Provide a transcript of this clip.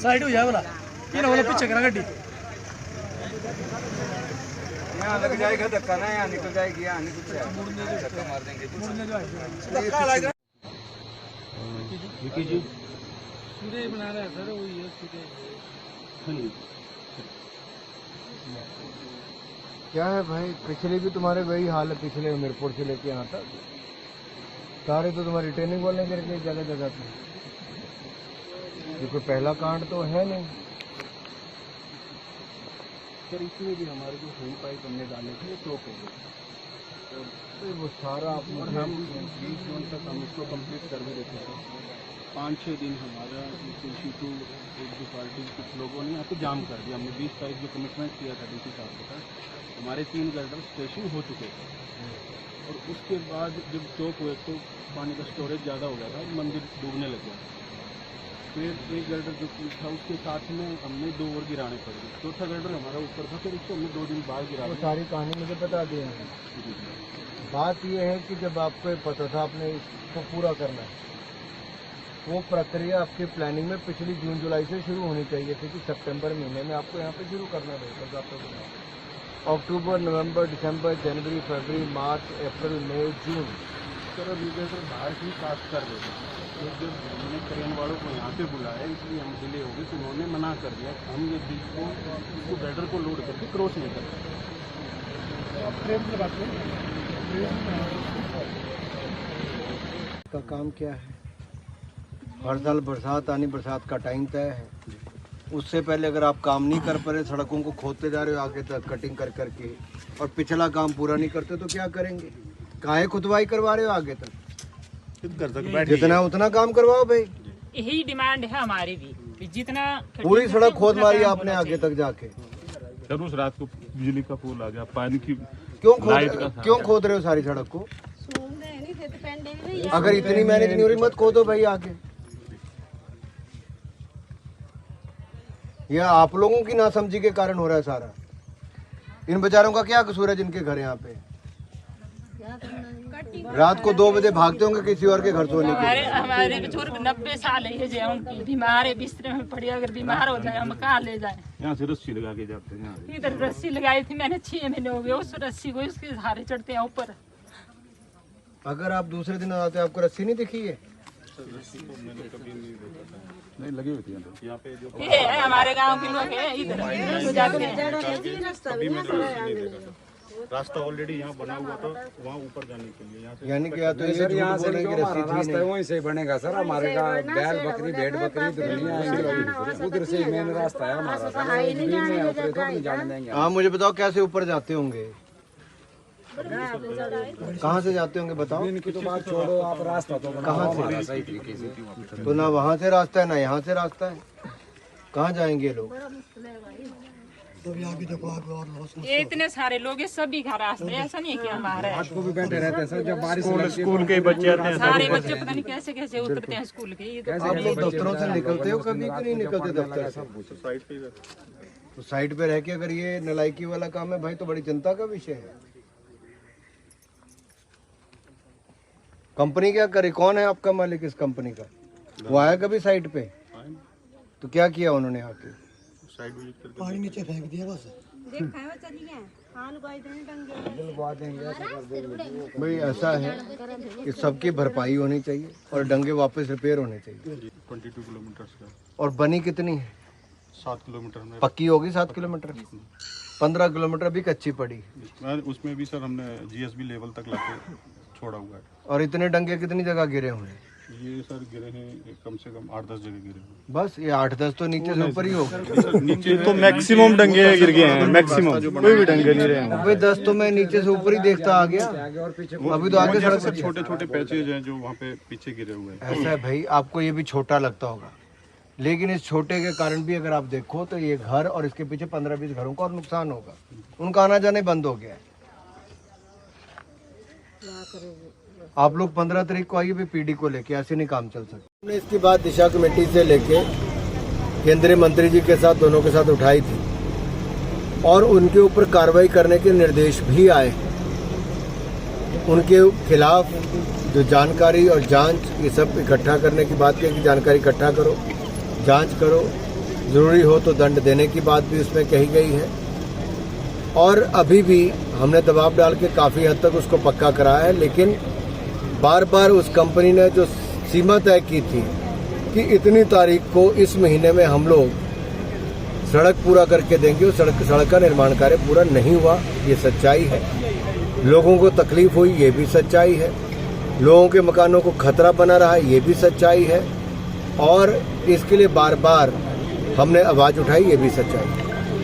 Side हो जाए वाला ये ना वाला पीछे करा गड्डी यहाँ लग जाएगा धक्का ना, यहाँ निकल जाएगी, यहाँ निकल जाएगी, धक्का मार देंगे। विकी जी सीधे बना रहा है सर, वो ये सीधे क्या है भाई, पिछले भी तुम्हारे वही हाल है, पिछले हमीरपुर से लेके यहाँ तक सारे तो तुम्हारी ट्रेनिंग वाले गिर गए जगह जगह पे। ये कोई पहला कांड तो है नहीं सर। इसमें भी हमारे जो हुई पाइप हमने डाले थे चौक हो गए, तो वो सारा आप 20 जून तक हम इसको कंप्लीट कर भी देते हैं। 5-6 दिन हमारा शीटू एक दो पार्टी कुछ लोगों ने यहाँ पे जाम कर दिया। हमने 20 तारीख जो कमिटमेंट किया था डीसी साहब के साथ, हमारे 3 गर्डर स्टेशन हो चुके थे। और उसके बाद जब चौक हुए तो पानी का स्टोरेज ज़्यादा हो गया था, मंदिर डूबने लग गया। फिर एक गर्डर जो था उसके साथ में हमने 2 और गिराने पड़ गए। चौथा गर्डर हमारा ऊपर था, फिर उसको हमने 2 दिन बाद गिरा। वो सारी कहानी मुझे बता दी है। बात यह है कि जब आपको पता था आपने इसको पूरा करना है, वो प्रक्रिया आपकी प्लानिंग में पिछली जून जुलाई से शुरू होनी चाहिए थी कि सितंबर महीने में आपको यहाँ पे शुरू करना रहेगा। अक्टूबर, नवंबर, दिसंबर, जनवरी, फरवरी, मार्च, अप्रैल, मई, जून सर अब ये सर बाहर ही पास कर देते हैं। तो जब हमने क्रेन वालों को यहाँ पे बुलाया इसलिए हम डिले हो गई, तो उन्होंने मना कर दिया हम ये बीच को इसको गर्डर को लोड करके क्रॉस नहीं कर सकते। का काम क्या है, हर साल बरसात आनी, बरसात का टाइम तय है। उससे पहले अगर आप काम नहीं कर पा रहे, सड़कों को खोदते जा रहे हो आगे तक कटिंग कर करके, और पिछला काम पूरा नहीं करते तो क्या करेंगे? काहे खुदवाई करवा रहे हो आगे तक? जितना उतना काम करवाओ भाई। यही डिमांड है हमारी भी, जितना पूरी सड़क खोद मारी आपने आगे तक जाके। सर उस रात को बिजली का पोल आ गया, पानी की क्यों खोद रहे हो सारी सड़क को? अगर इतनी मेहनत नहीं हो रही मत खोदो भाई आगे। यह आप लोगों की नासमझी के कारण हो रहा है सारा। इन बेचारों का क्या कसूर है जिनके घर यहाँ पे रात को 2 बजे भागते होंगे किसी और के घर सोने के? हमारे बुजुर्ग 90 साल है जो उनकी बीमार है, बिस्तर में पड़ी, अगर बीमार हो जाए हम कहाँ ले जाए? यहाँ से रस्सी लगा के जाते हैं। इधर रस्सी लगाई थी मैंने, 6 महीने हो गए उस रस्सी को, उसके सहारे चढ़ते हैं ऊपर। अगर आप दूसरे दिन आते आपको रस्सी नहीं दिखी है? नहीं लगी हुई थी यहाँ पे जो ये है हमारे गांव के लोग हैं, इधर जाते हैं। रास्ता ऑलरेडी यहाँ बना हुआ था वहाँ ऊपर जाने के लिए। यहाँ से यानी कि या तो ये सर यहाँ से रास्ता है वहीं से बनेगा सर। हमारे का बैल बकरी भेड़ बकरी उधर से मेन रास्ता है हमारा सर, जाने देंगे। हाँ मुझे बताओ कैसे ऊपर जाते होंगे, कहाँ से जाते होंगे बताओ? इनकी तो बात छोड़ो आप, रास्ता तो कहाँ से? सही तरीके से तो ना वहाँ से रास्ता है ना यहाँ से रास्ता है, कहाँ जाएंगे लोग? ये इतने सारे लोग हैं, सभी का रास्ता है, ऐसा नहीं है कि हमारा है। को भी बैठे रहते हैं सर। जब बारिश स्कूल के बच्चे आते हैं, सारे बच्चे पता नहीं कैसे कैसे उतरते हैं स्कूल के। ये तो आप लोग दफ्तरों से निकलते हो कभी कि नहीं निकलते दफ्तर से? तो साइड पे रह के अगर ये नलायकी वाला काम है भाई तो बड़ी चिंता का विषय है। कंपनी क्या करे, कौन है आपका मालिक इस कंपनी का? वो आया कभी साइट पे? तो क्या किया उन्होंने आके? पानी नीचे फेंक दिया बस। भाई ऐसा है कि सबकी भरपाई होनी चाहिए और डंगे वापस रिपेयर होने चाहिए। 22 किलोमीटर का। और बनी कितनी है? 7 किलोमीटर में पक्की होगी 7 किलोमीटर, 15 किलोमीटर भी कच्ची पड़ी। उसमें भी सर हमने जीएसबी लेवल तक लाके छोड़ा हुआ है। और इतने डंगे कितनी जगह गिरे हुए हैं? ये सर गिरे हैं कम से कम 8-10 जगह गिरे हुए। बस ये 8-10 तो नीचे से ऊपर ही होगा। नीचे तो मैक्सिमम डंगे गिर गए हैं, मैक्सिमम कोई भी डंगे नहीं रहे। भाई 10 तो मैं नीचे से ऊपर ही देखता आ गया, अभी तो आगे सड़क सर छोटे छोटे पैचेज हैं जो वहाँ पे पीछे गिरे हुए हैं। ऐसा है भाई, आपको ये भी छोटा लगता होगा, लेकिन इस छोटे के कारण भी अगर आप देखो तो ये घर और इसके पीछे 15-20 घरों का और नुकसान होगा। उनका आना जाने बंद हो गया है। आप लोग 15 तारीख को आइए भी पीडी को लेके, ऐसे नहीं काम चल सकता। हमने इसकी बात दिशा कमेटी से लेके केंद्रीय मंत्री जी के साथ, दोनों के साथ उठाई थी और उनके ऊपर कार्रवाई करने के निर्देश भी आए। उनके खिलाफ जो जानकारी और जांच ये सब इकट्ठा करने की बात की कि जानकारी इकट्ठा करो, जांच करो, ज़रूरी हो तो दंड देने की बात भी उसमें कही गई है। और अभी भी हमने दबाव डाल के काफ़ी हद तक उसको पक्का कराया है, लेकिन बार बार उस कंपनी ने जो सीमा तय की थी कि इतनी तारीख को इस महीने में हम लोग सड़क पूरा करके देंगे, उस सड़क का निर्माण कार्य पूरा नहीं हुआ, ये सच्चाई है। लोगों को तकलीफ हुई, ये भी सच्चाई है। लोगों के मकानों को खतरा बना रहा है, ये भी सच्चाई है। और इसके लिए बार बार हमने आवाज़ उठाई, ये भी सच्चाई है।